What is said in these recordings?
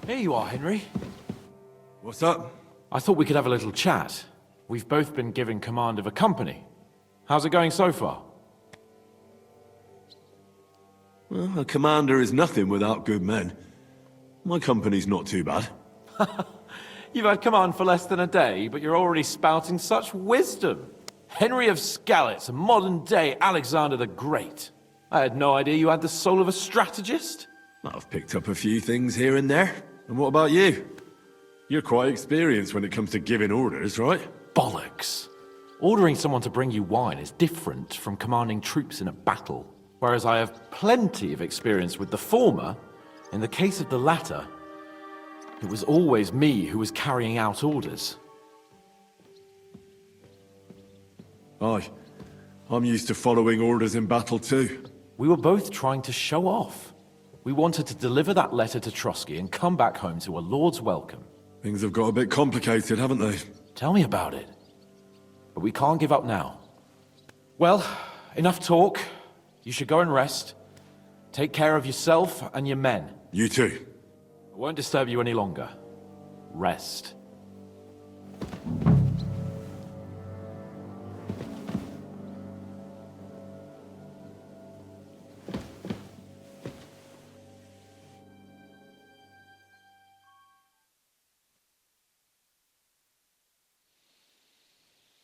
Here you are, Henry. What's up? I thought we could have a little chat. We've both been given command of a company. How's it going so far? Well, a commander is nothing without good men. My company's not too bad. You've had command for less than a day, but you're already spouting such wisdom. Henry of Skalitz, a modern-day Alexander the Great. I had no idea you had the soul of a strategist. I've picked up a few things here and there. And what about you? You're quite experienced when it comes to giving orders, right? Bollocks. Ordering someone to bring you wine is different from commanding troops in a battle. Whereas I have plenty of experience with the former, in the case of the latter, it was always me who was carrying out orders. Aye. I'm used to following orders in battle too. We were both trying to show off. We wanted to deliver that letter to Trotsky and come back home to a lord's welcome. Things have got a bit complicated, haven't they? Tell me about it. But we can't give up now. Well, enough talk. You should go and rest. Take care of yourself and your men. You too. I won't disturb you any longer. Rest.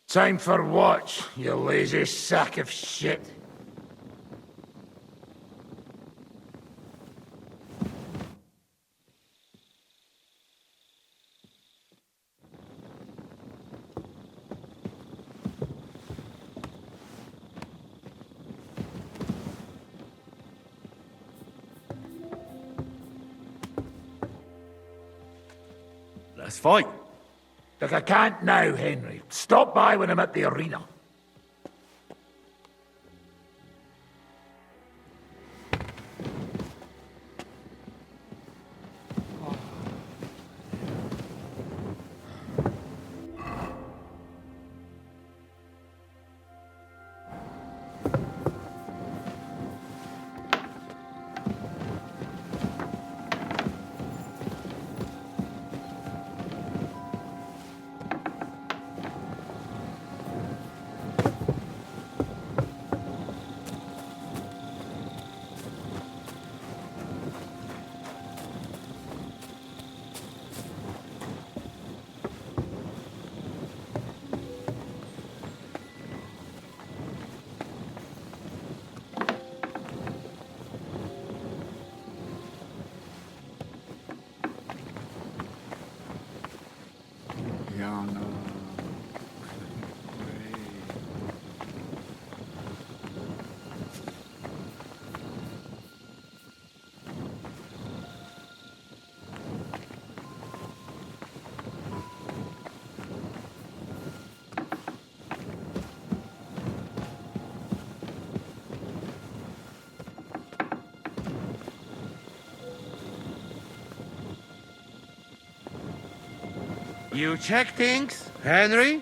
Time for what, you lazy sack of shit? Let's fight. Look, I can't now, Henry. Stop by when I'm at the arena. You check things, Henry?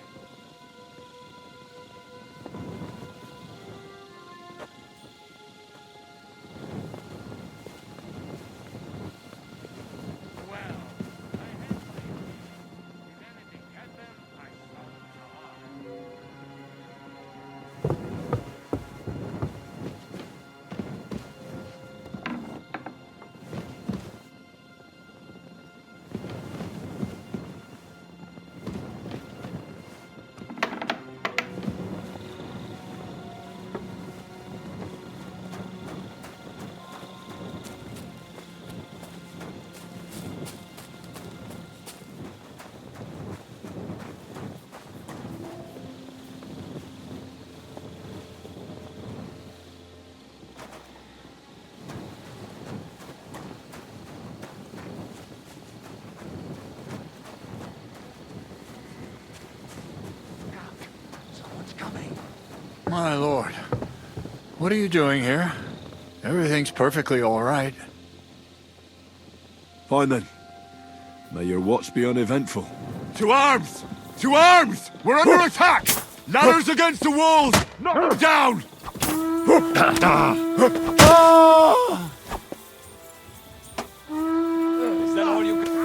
My lord, what are you doing here? Everything's perfectly all right. Fine then. May your watch be uneventful. To arms! To arms! We're under attack! Ladders against the walls! Knock them down! Is that all you got?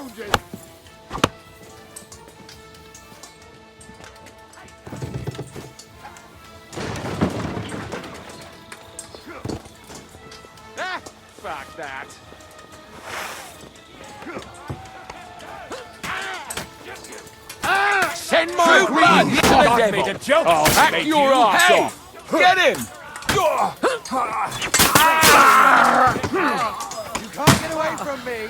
wounded! Fuck that. Send my green blood me to joke. Hack your ass off. Get him! You can't get away from me!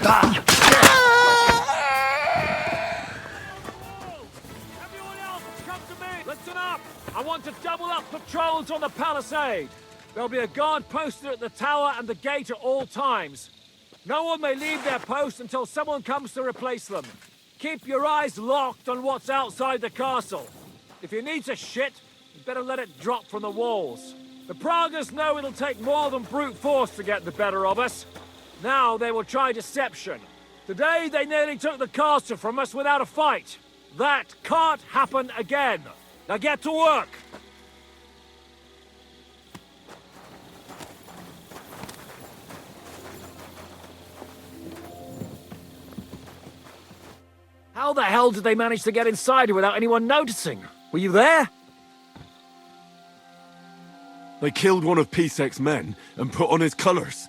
Everyone else, come to me! Listen up! I want to double up patrols on the palisade. There'll be a guard posted at the tower and the gate at all times. No one may leave their post until someone comes to replace them. Keep your eyes locked on what's outside the castle. If you need to shit, you better let it drop from the walls. The Pragas know it'll take more than brute force to get the better of us. Now they will try deception. Today they nearly took the castle from us without a fight. That can't happen again. Now get to work! How the hell did they manage to get inside here without anyone noticing? Were you there? They killed one of Pisek's men and put on his colors.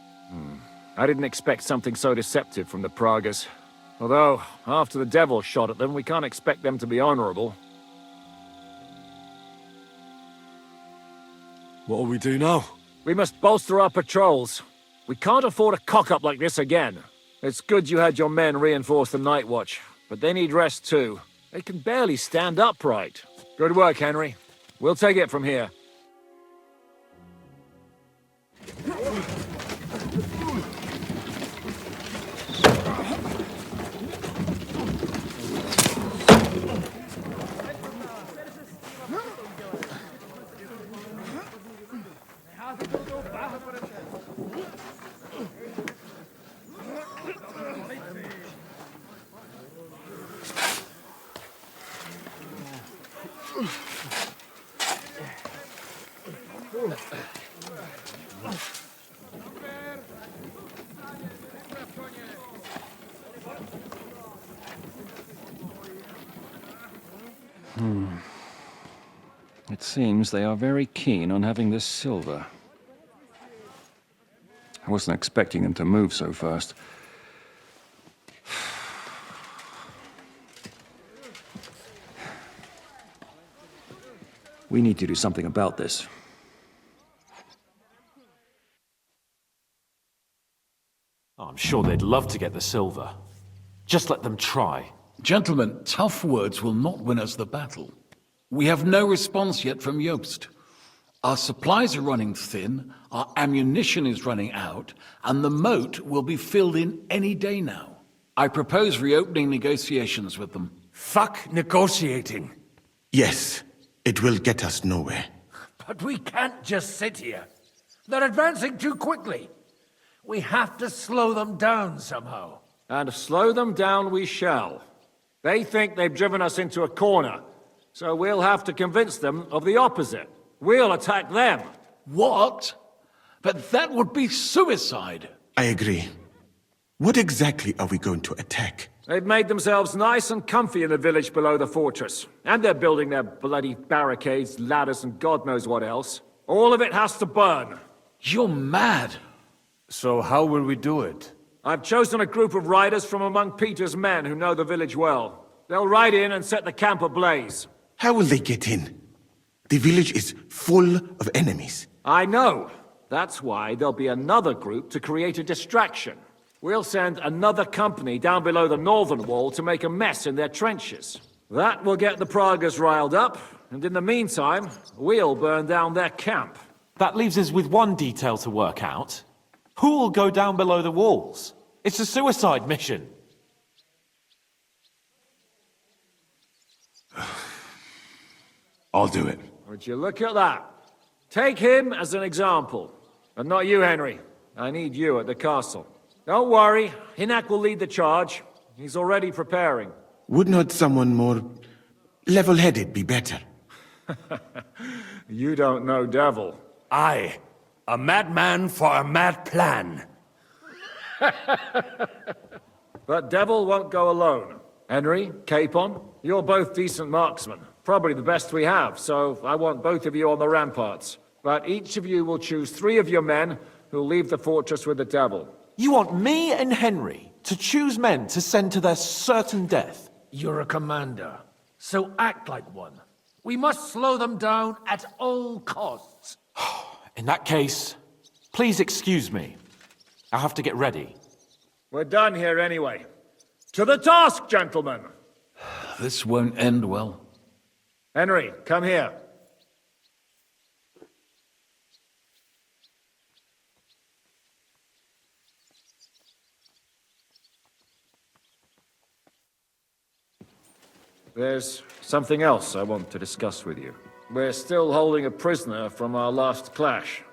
I didn't expect something so deceptive from the Pragas. Although, after the devil shot at them, we can't expect them to be honorable. What'll we do now? We must bolster our patrols. We can't afford a cock-up like this again. It's good you had your men reinforce the night watch, but they need rest too. They can barely stand upright. Good work, Henry. We'll take it from here. It seems they are very keen on having this silver. I wasn't expecting them to move so fast. We need to do something about this. I'm sure they'd love to get the silver. Just let them try. Gentlemen, tough words will not win us the battle. We have no response yet from Jobst. Our supplies are running thin, our ammunition is running out, and the moat will be filled in any day now. I propose reopening negotiations with them. Fuck negotiating. Yes, it will get us nowhere. But we can't just sit here. They're advancing too quickly. We have to slow them down somehow. And slow them down we shall. They think they've driven us into a corner, so we'll have to convince them of the opposite. We'll attack them. What? But that would be suicide. I agree. What exactly are we going to attack? They've made themselves nice and comfy in the village below the fortress. And they're building their bloody barricades, ladders, and God knows what else. All of it has to burn. You're mad. So how will we do it? I've chosen a group of riders from among Peter's men who know the village well. They'll ride in and set the camp ablaze. How will they get in? The village is full of enemies. I know. That's why there'll be another group to create a distraction. We'll send another company down below the northern wall to make a mess in their trenches. That will get the Pragas riled up, and in the meantime, we'll burn down their camp. That leaves us with one detail to work out. Who'll go down below the walls? It's a suicide mission. I'll do it. Would you look at that? Take him as an example. And not you, Henry. I need you at the castle. Don't worry, Hinak will lead the charge. He's already preparing. Would not someone more level-headed be better? You don't know Devil. Aye. A madman for a mad plan. But Devil won't go alone. Henry, Capon, you're both decent marksmen. Probably the best we have, so I want both of you on the ramparts. But each of you will choose 3 of your men who'll leave the fortress with the Devil. You want me and Henry to choose men to send to their certain death? You're a commander, so act like one. We must slow them down at all costs. In that case, please excuse me. I have to get ready. We're done here anyway. To the task, gentlemen! This won't end well. Henry, come here. There's something else I want to discuss with you. We're still holding a prisoner from our last clash.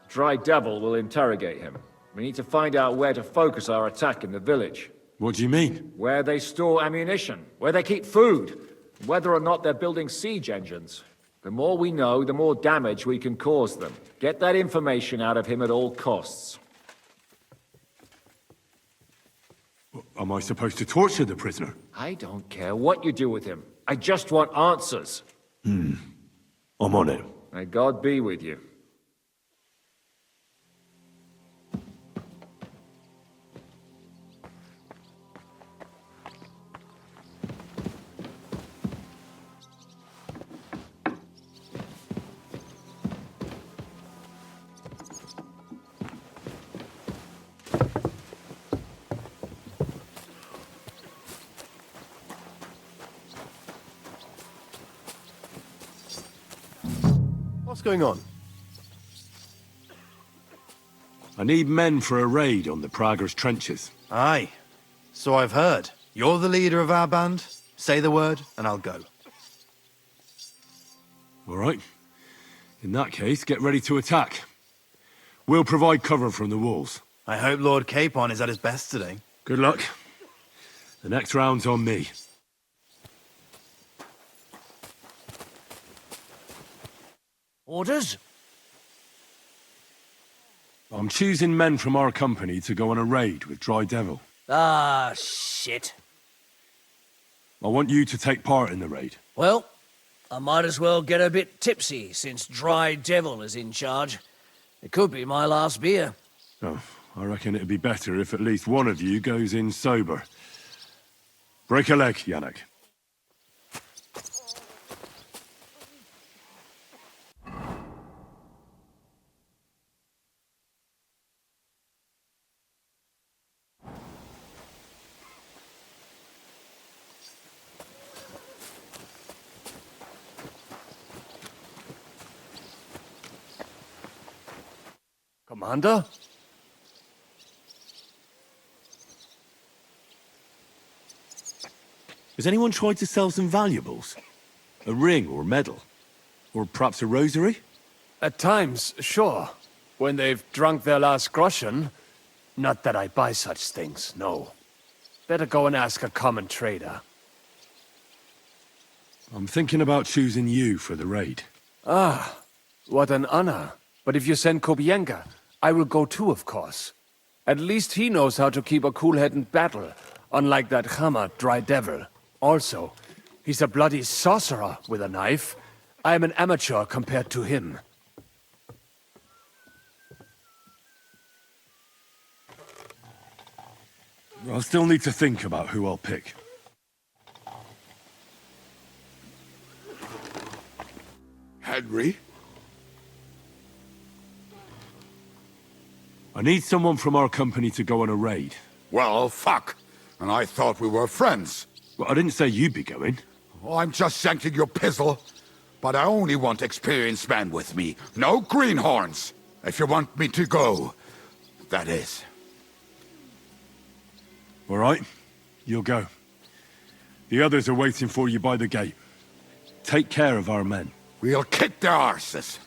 Dry Devil will interrogate him. We need to find out where to focus our attack in the village. What do you mean? Where they store ammunition, where they keep food, whether or not they're building siege engines. The more we know, the more damage we can cause them. Get that information out of him at all costs. Am I supposed to torture the prisoner? I don't care what you do with him. I just want answers. I'm on it. May God be with you. What's going on? I need men for a raid on the Prager's trenches. Aye. So I've heard. You're the leader of our band. Say the word, and I'll go. All right. In that case, get ready to attack. We'll provide cover from the walls. I hope Lord Capon is at his best today. Good luck. The next round's on me. Orders? I'm choosing men from our company to go on a raid with Dry Devil. Ah, shit. I want you to take part in the raid. Well, I might as well get a bit tipsy since Dry Devil is in charge. It could be my last beer. Oh, I reckon it'd be better if at least one of you goes in sober. Break a leg, Yannick. Commander? Has anyone tried to sell some valuables? A ring or medal? Or perhaps a rosary? At times, sure. When they've drunk their last groschen. Not that I buy such things, no. Better go and ask a common trader. I'm thinking about choosing you for the raid. Ah, what an honor. But if you send Kobienka, I will go too, of course. At least he knows how to keep a cool head in battle, unlike that Hammer Dry Devil. Also, he's a bloody sorcerer with a knife. I am an amateur compared to him. I'll still need to think about who I'll pick. Henry? I need someone from our company to go on a raid. Well, fuck. And I thought we were friends. Well, I didn't say you'd be going. Oh, I'm just shanking your pizzle. But I only want experienced men with me. No greenhorns. If you want me to go, that is. All right, you'll go. The others are waiting for you by the gate. Take care of our men. We'll kick their arses.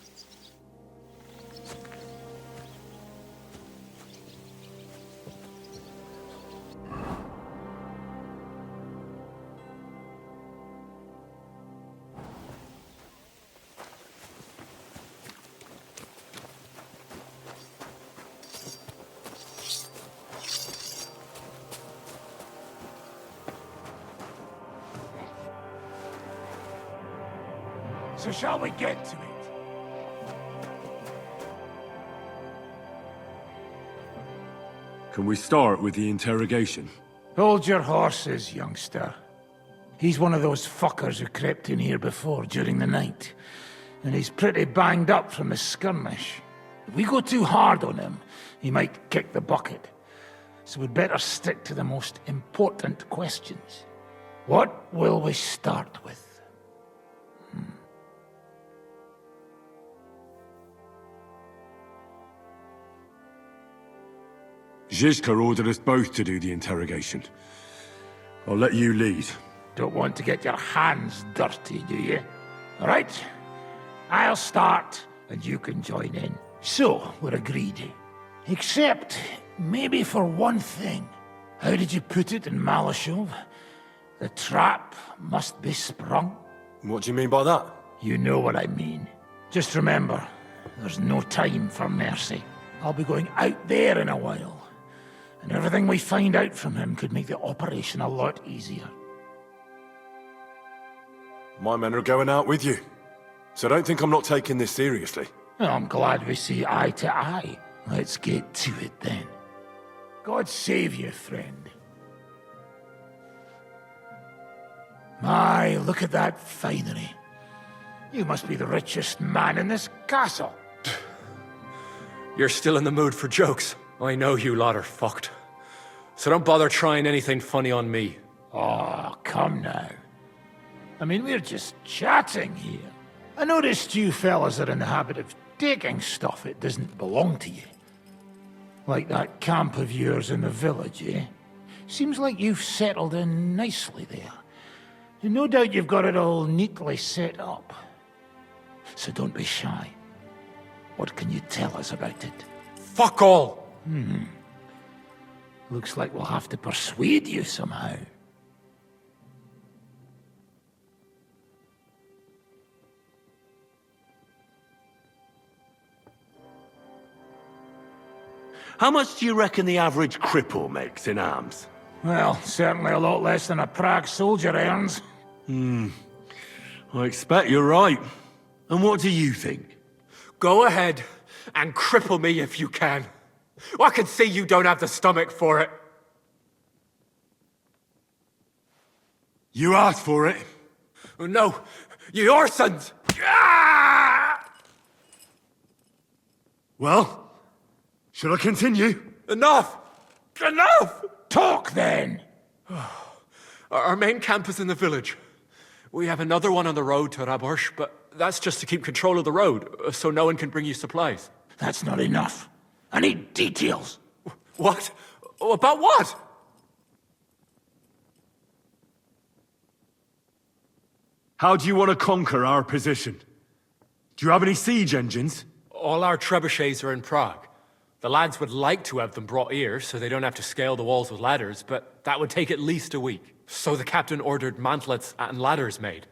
So shall we get to it? Can we start with the interrogation? Hold your horses, youngster. He's one of those fuckers who crept in here before during the night. And he's pretty banged up from the skirmish. If we go too hard on him, he might kick the bucket. So we'd better stick to the most important questions. What will we start with? Zizka ordered us both to do the interrogation. I'll let you lead. Don't want to get your hands dirty, do you? All right. I'll start, and you can join in. So, we're agreed. Except, maybe for one thing. How did you put it in Malashov? The trap must be sprung. What do you mean by that? You know what I mean. Just remember, there's no time for mercy. I'll be going out there in a while. And everything we find out from him could make the operation a lot easier. My men are going out with you. So don't think I'm not taking this seriously. Well, I'm glad we see eye to eye. Let's get to it then. God save you, friend. My, look at that finery. You must be the richest man in this castle. You're still in the mood for jokes. I know you lot are fucked. So don't bother trying anything funny on me. Oh, come now. I mean, we're just chatting here. I noticed you fellas are in the habit of taking stuff that doesn't belong to you. Like that camp of yours in the village, eh? Seems like you've settled in nicely there. And no doubt you've got it all neatly set up. So don't be shy. What can you tell us about it? Fuck all! Looks like we'll have to persuade you somehow. How much do you reckon the average cripple makes in arms? Well, certainly a lot less than a Prague soldier earns. I expect you're right. And what do you think? Go ahead and cripple me if you can. I can see you don't have the stomach for it. You asked for it. No, your sons. Ah! Well, should I continue? Enough! Enough! Talk then! Our main camp is in the village. We have another one on the road to Raborsh, but that's just to keep control of the road, so no one can bring you supplies. That's not enough. I need details. What? About what? How do you want to conquer our position? Do you have any siege engines? All our trebuchets are in Prague. The lads would like to have them brought here, so they don't have to scale the walls with ladders, but that would take at least a week. So the captain ordered mantlets and ladders made.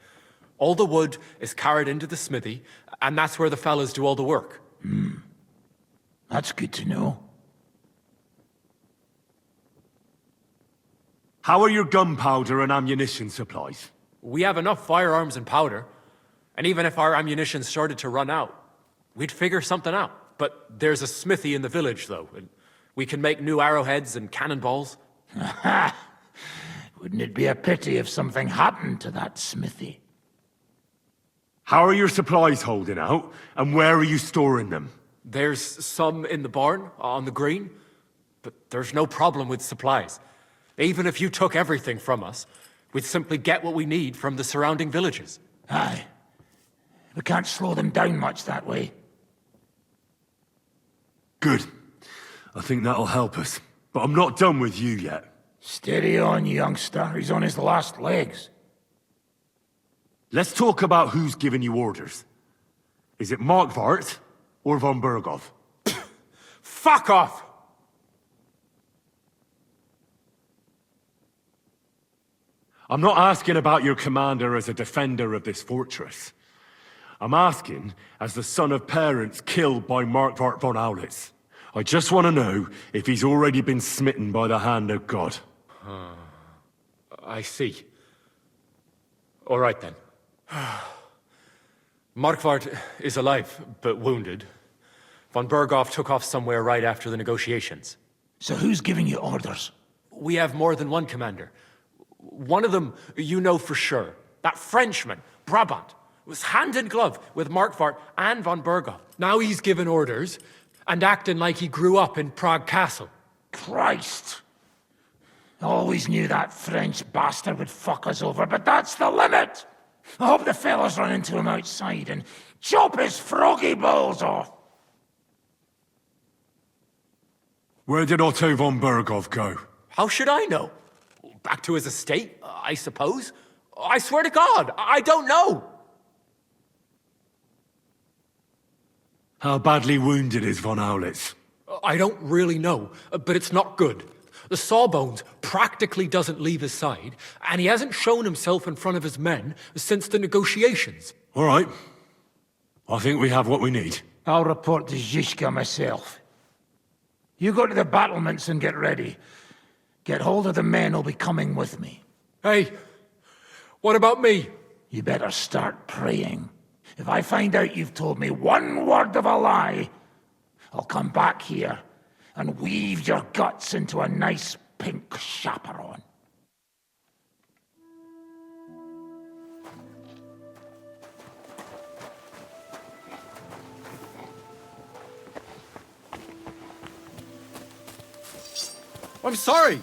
All the wood is carried into the smithy, and that's where the fellas do all the work. That's good to know. How are your gunpowder and ammunition supplies? We have enough firearms and powder, and even if our ammunition started to run out, we'd figure something out. But there's a smithy in the village, though, and we can make new arrowheads and cannonballs. Wouldn't it be a pity if something happened to that smithy? How are your supplies holding out, and where are you storing them? There's some in the barn, on the green, but there's no problem with supplies. Even if you took everything from us, we'd simply get what we need from the surrounding villages. Aye. We can't slow them down much that way. Good. I think that'll help us. But I'm not done with you yet. Steady on, youngster. He's on his last legs. Let's talk about who's giving you orders. Is it Markvart or von Burgov? Fuck off! I'm not asking about your commander as a defender of this fortress. I'm asking as the son of parents killed by Markvart von Aulitz. I just want to know if he's already been smitten by the hand of God. I see. All right, then. Markvart is alive, but wounded. Von Berghoff took off somewhere right after the negotiations. So who's giving you orders? We have more than one commander. One of them you know for sure. That Frenchman, Brabant, was hand in glove with Markvart and von Berghoff. Now he's given orders and acting like he grew up in Prague Castle. Christ! I always knew that French bastard would fuck us over, but that's the limit! I hope the fellas run into him outside and chop his froggy balls off! Where did Otto von Berghoff go? How should I know? Back to his estate, I suppose? I swear to God, I don't know! How badly wounded is von Aulitz? I don't really know, but it's not good. The sawbones practically doesn't leave his side, and he hasn't shown himself in front of his men since the negotiations. All right. I think we have what we need. I'll report to Zizka myself. You go to the battlements and get ready. Get hold of the men who'll be coming with me. Hey, what about me? You better start praying. If I find out you've told me one word of a lie, I'll come back here and weave your guts into a nice pink chaperon. I'm sorry!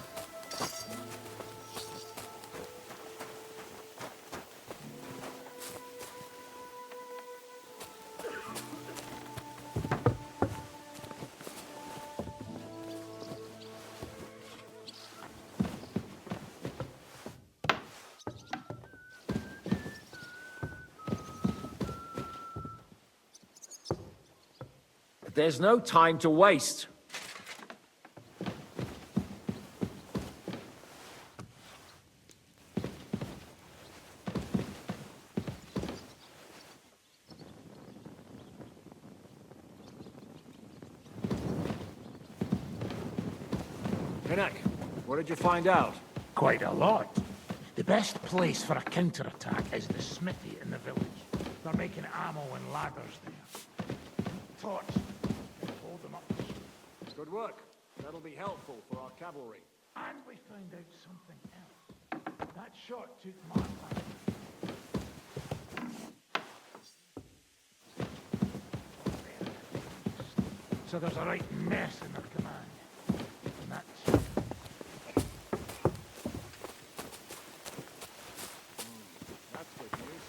There's no time to waste. Pinnock, what did you find out? Quite a lot. The best place for a counterattack is the smithy in the village. They're making ammo and ladders there. Torch. Hold them up. Good work. That'll be helpful for our cavalry. And we found out something else. That shot took my life. So there's a right mess in their command. And that's... That's good news.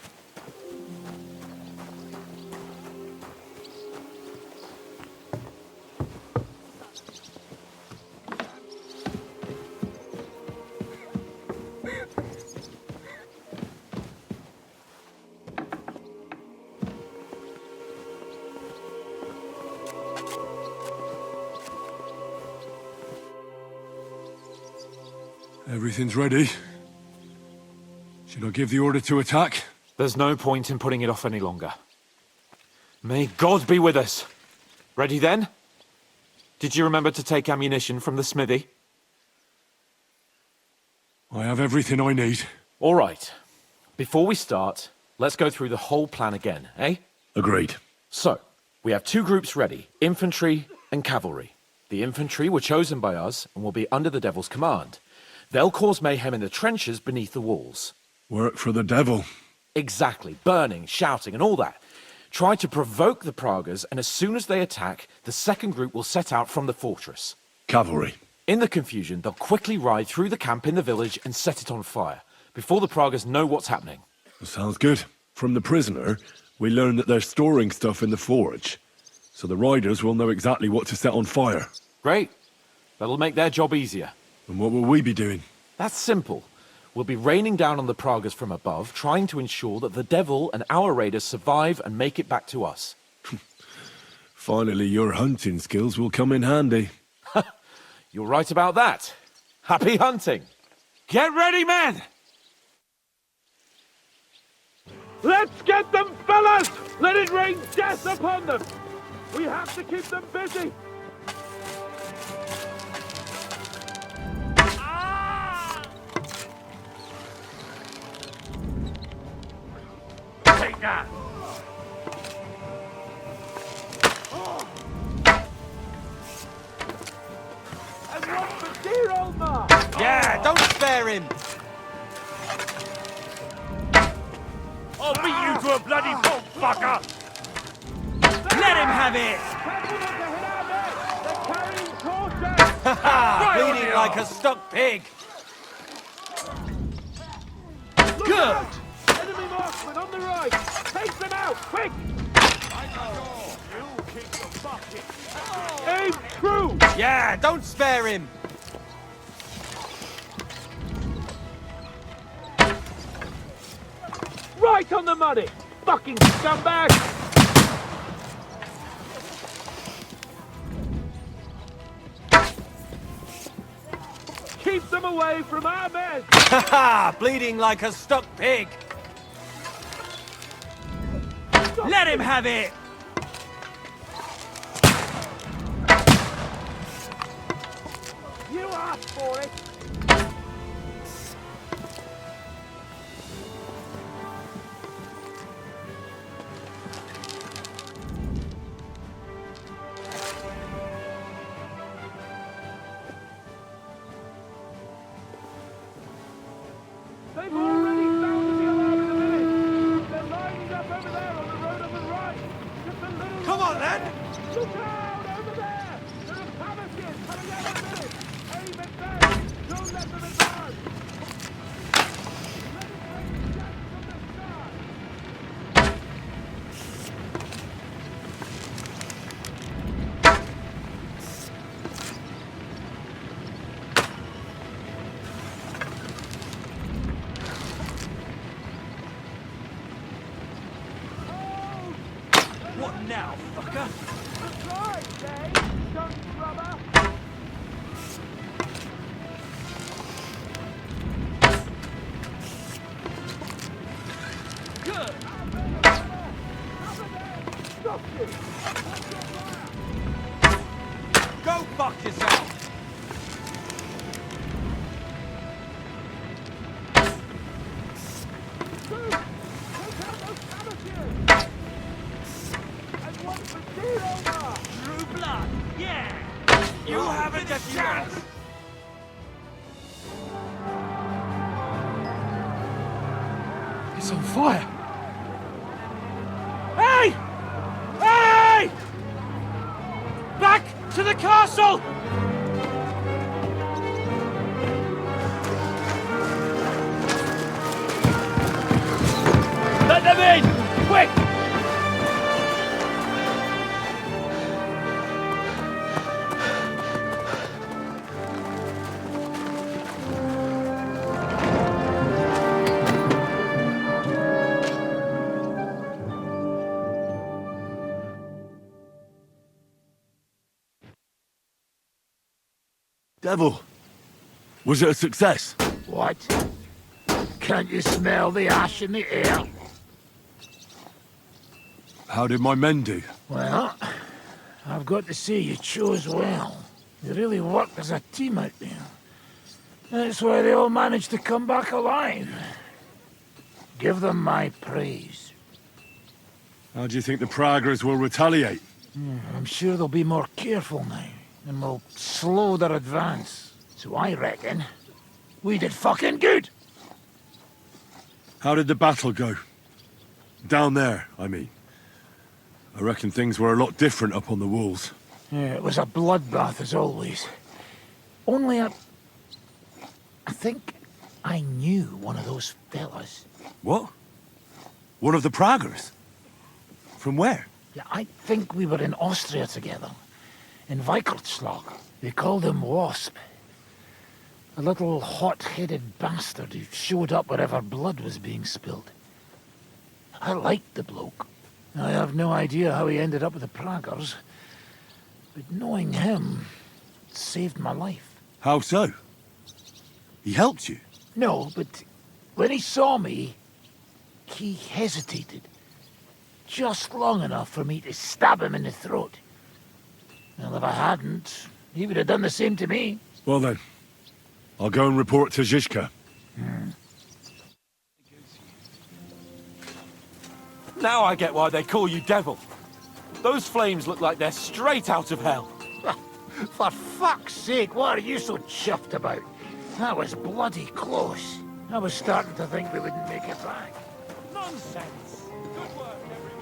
Everything's ready. Should I give the order to attack? There's no point in putting it off any longer. May God be with us. Ready then? Did you remember to take ammunition from the smithy? I have everything I need. All right. Before we start, let's go through the whole plan again, eh? Agreed. So, we have two groups ready, infantry and cavalry. The infantry were chosen by us and will be under the Devil's command. They'll cause mayhem in the trenches beneath the walls. Work for the devil. Exactly. Burning, shouting, and all that. Try to provoke the Pragas, and as soon as they attack, the second group will set out from the fortress. Cavalry. In the confusion, they'll quickly ride through the camp in the village and set it on fire, before the Pragas know what's happening. Sounds good. From the prisoner, we learned that they're storing stuff in the forge, so the riders will know exactly what to set on fire. Great. That'll make their job easier. And what will we be doing? That's simple. We'll be raining down on the Pragas from above, trying to ensure that the Devil and our raiders survive and make it back to us. Finally, your hunting skills will come in handy. You're right about that. Happy hunting! Get ready, men! Let's get them, fellas! Let it rain death upon them! We have to keep them busy! Take that! spare him! I'll beat you to a bloody pulp, fucker! Let him have it! Right on Bleeding you. like a stuck pig! Good! Enemy marksman on the right! Take them out, quick! You keep the bucket! Aim true! Yeah, don't spare him! Right on the money! Fucking scumbag! Keep them away from our men! Haha! Bleeding like a stuck pig! Let him have it! You asked for it! They've already sounded the alarm in a minute! They're lining up over there on the road on the right! Just a little Come on, then! Look out! Over there! There are Pavishes coming out in a minute! Aim at them! Don't let them advance! Let it rain down from the sky! What now, fucker? Surprise, eh? Dumb rubber! Good! Stop you! Go fuck yourself! Take out those Pavishes! And one for deal over! True blood! Yeah! You haven't a chance! It's on fire. Hey! Hey! Back to the castle! Let them in! Quick! Devil, was it a success? What? Can't you smell the ash in the air? How did my men do? Well, I've got to say you chose well. You really worked as a team out there. That's why they all managed to come back alive. Give them my praise. How do you think the Praggers will retaliate? I'm sure they'll be more careful now, and will slow their advance. So I reckon we did fucking good! How did the battle go? Down there, I mean. I reckon things were a lot different up on the walls. Yeah, it was a bloodbath as always. Only I think I knew one of those fellas. What? One of the Praggers? From where? Yeah, I think we were in Austria together. In Weikertslag. They called him Wasp. A little hot-headed bastard who showed up wherever blood was being spilled. I liked the bloke. I have no idea how he ended up with the Praggers. But knowing him saved my life. How so? He helped you? No, but when he saw me, he hesitated. Just long enough for me to stab him in the throat. Well, if I hadn't, he would have done the same to me. Well then, I'll go and report to Zizka. Now I get why they call you Devil. Those flames look like they're straight out of hell. For fuck's sake, what are you so chuffed about? That was bloody close. I was starting to think we wouldn't make it back. Nonsense! Good work, everyone!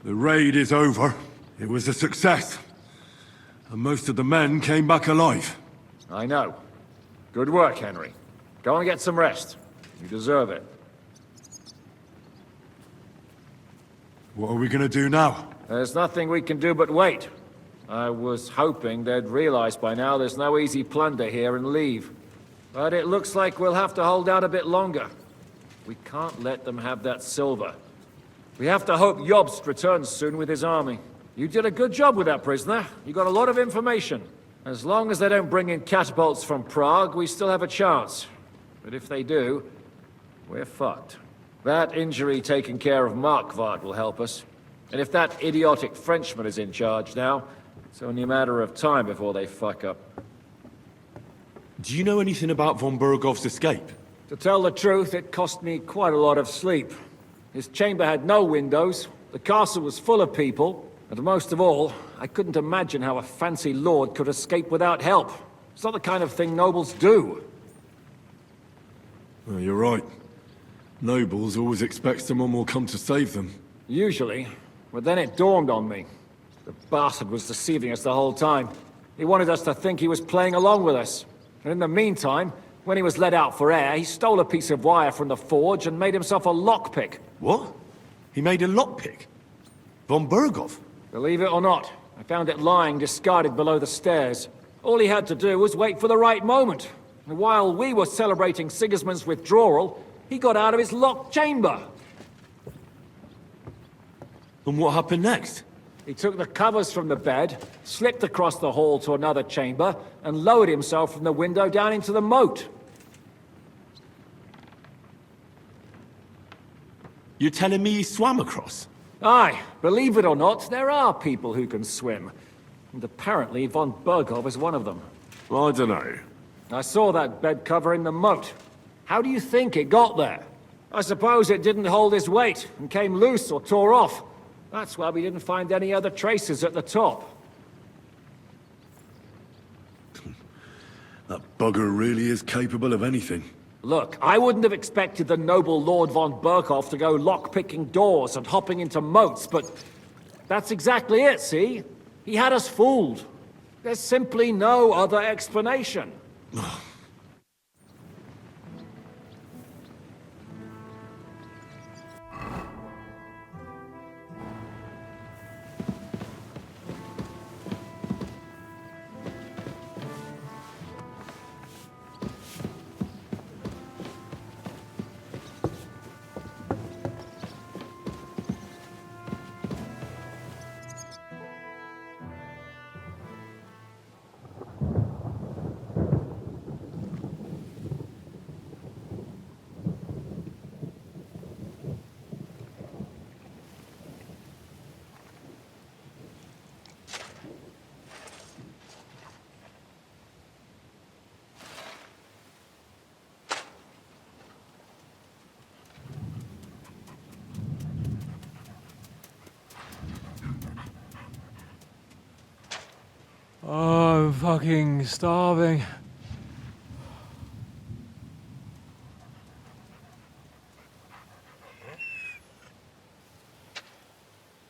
The raid is over. It was a success. And most of the men came back alive. I know. Good work, Henry. Go and get some rest. You deserve it. What are we gonna do now? There's nothing we can do but wait. I was hoping they'd realize by now there's no easy plunder here and leave. But it looks like we'll have to hold out a bit longer. We can't let them have that silver. We have to hope Jobst returns soon with his army. You did a good job with that prisoner. You got a lot of information. As long as they don't bring in catapults from Prague, we still have a chance. But if they do, we're fucked. That injury taking care of Markvart will help us. And if that idiotic Frenchman is in charge now, it's only a matter of time before they fuck up. Do you know anything about von Bergov's escape? To tell the truth, it cost me quite a lot of sleep. His chamber had no windows, the castle was full of people, and most of all, I couldn't imagine how a fancy lord could escape without help. It's not the kind of thing nobles do. Well, you're right. Nobles always expect someone will come to save them. Usually, but then it dawned on me. The bastard was deceiving us the whole time. He wanted us to think he was playing along with us. And in the meantime, when he was let out for air, he stole a piece of wire from the forge and made himself a lockpick. What? He made a lockpick? Von Bergov? Believe it or not, I found it lying discarded below the stairs. All he had to do was wait for the right moment. And while we were celebrating Sigismund's withdrawal, he got out of his locked chamber. And what happened next? He took the covers from the bed, slipped across the hall to another chamber, and lowered himself from the window down into the moat. You're telling me he swam across? Aye, believe it or not, there are people who can swim. And apparently von Bergov is one of them. I don't know. I saw that bed cover in the moat. How do you think it got there? I suppose it didn't hold his weight and came loose or tore off. That's why we didn't find any other traces at the top. That bugger really is capable of anything. Look, I wouldn't have expected the noble Lord von Berkhoff to go lock-picking doors and hopping into moats, but that's exactly it, see? He had us fooled. There's simply no other explanation. Oh, I'm fucking starving.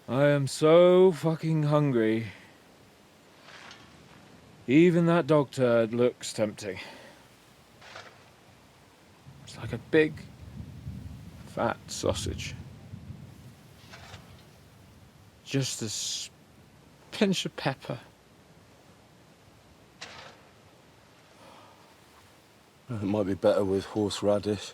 I am so fucking hungry. Even that dog turd looks tempting. It's like a big, fat sausage. Just a pinch of pepper. It might be better with horseradish.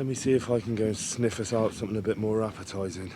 Let me see if I can go and sniff us out something a bit more appetizing.